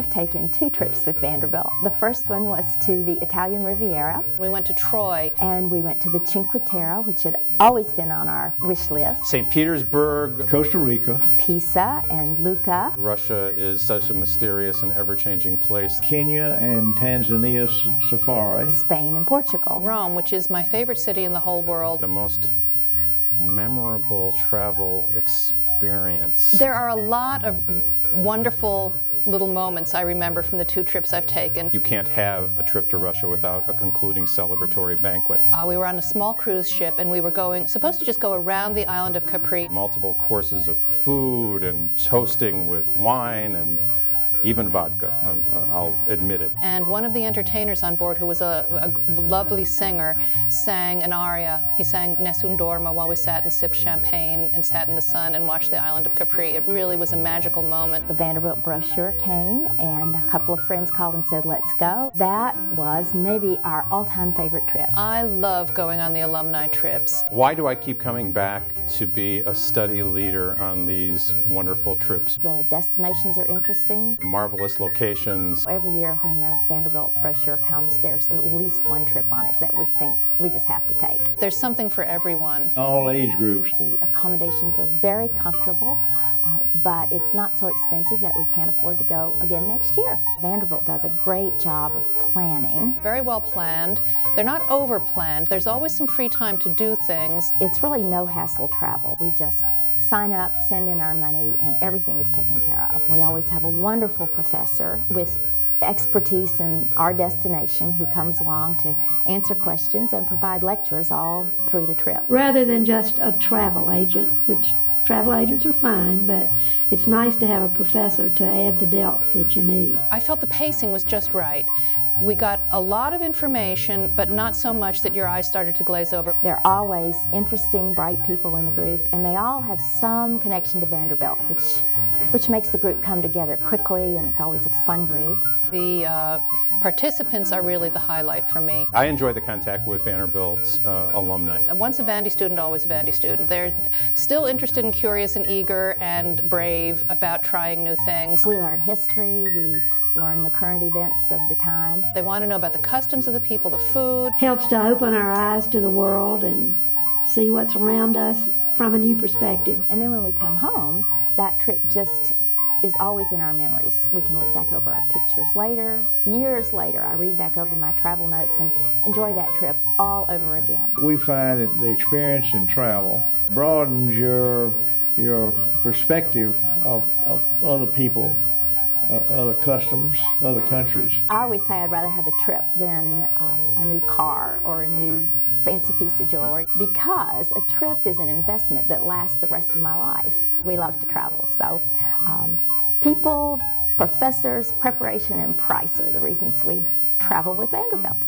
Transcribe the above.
have taken 2 trips with Vanderbilt. The first one was to the Italian Riviera. We went to Troy. And we went to the Cinque Terre, which had always been on our wish list. St. Petersburg, Costa Rica, Pisa and Lucca. Russia is such a mysterious and ever-changing place. Kenya and Tanzania safari, Spain and Portugal. Rome, which is my favorite city in the whole world. The most memorable travel experience. There are a lot of wonderful little moments I remember from the 2 trips I've taken. You can't have a trip to Russia without a concluding celebratory banquet. We were on a small cruise ship and we were supposed to just go around the island of Capri. Multiple courses of food and toasting with wine and even vodka, I'll admit it. And one of the entertainers on board, who was a lovely singer, sang an aria. He sang Nessun Dorma while we sat and sipped champagne and sat in the sun and watched the island of Capri. It really was a magical moment. The Vanderbilt brochure came and a couple of friends called and said, let's go. That was maybe our all-time favorite trip. I love going on the alumni trips. Why do I keep coming back to be a study leader on these wonderful trips? The destinations are interesting. Marvelous locations. Every year when the Vanderbilt brochure comes, there's at least one trip on it that we think we just have to take. There's something for everyone. all age groups. The accommodations are very comfortable, but it's not so expensive that we can't afford to go again next year. Vanderbilt does a great job of planning. Very well planned. They're not over-planned. There's always some free time to do things. It's really no hassle travel. We just sign up, send in our money, and everything is taken care of. We always have a wonderful professor with expertise in our destination who comes along to answer questions and provide lectures all through the trip. Rather than just a travel agent, which travel agents are fine, but it's nice to have a professor to add the depth that you need. I felt the pacing was just right. We got a lot of information, but not so much that your eyes started to glaze over. There are always interesting, bright people in the group, and they all have some connection to Vanderbilt, which makes the group come together quickly, and it's always a fun group. The participants are really the highlight for me. I enjoy the contact with Vanderbilt alumni. Once a Vandy student, always a Vandy student. They're still interested and curious and eager and brave about trying new things. We learn history, we learn the current events of the time. They want to know about the customs of the people, the food. Helps to open our eyes to the world and see what's around us from a new perspective. And then when we come home, that trip just is always in our memories. We can look back over our pictures later, years later. I read back over my travel notes and enjoy that trip all over again. We find that the experience in travel broadens your perspective of other people, other customs, other countries. I always say I'd rather have a trip than a new car or a new fancy piece of jewelry, because a trip is an investment that lasts the rest of my life. We love to travel, so people, professors, preparation, and price are the reasons we travel with Vanderbilt.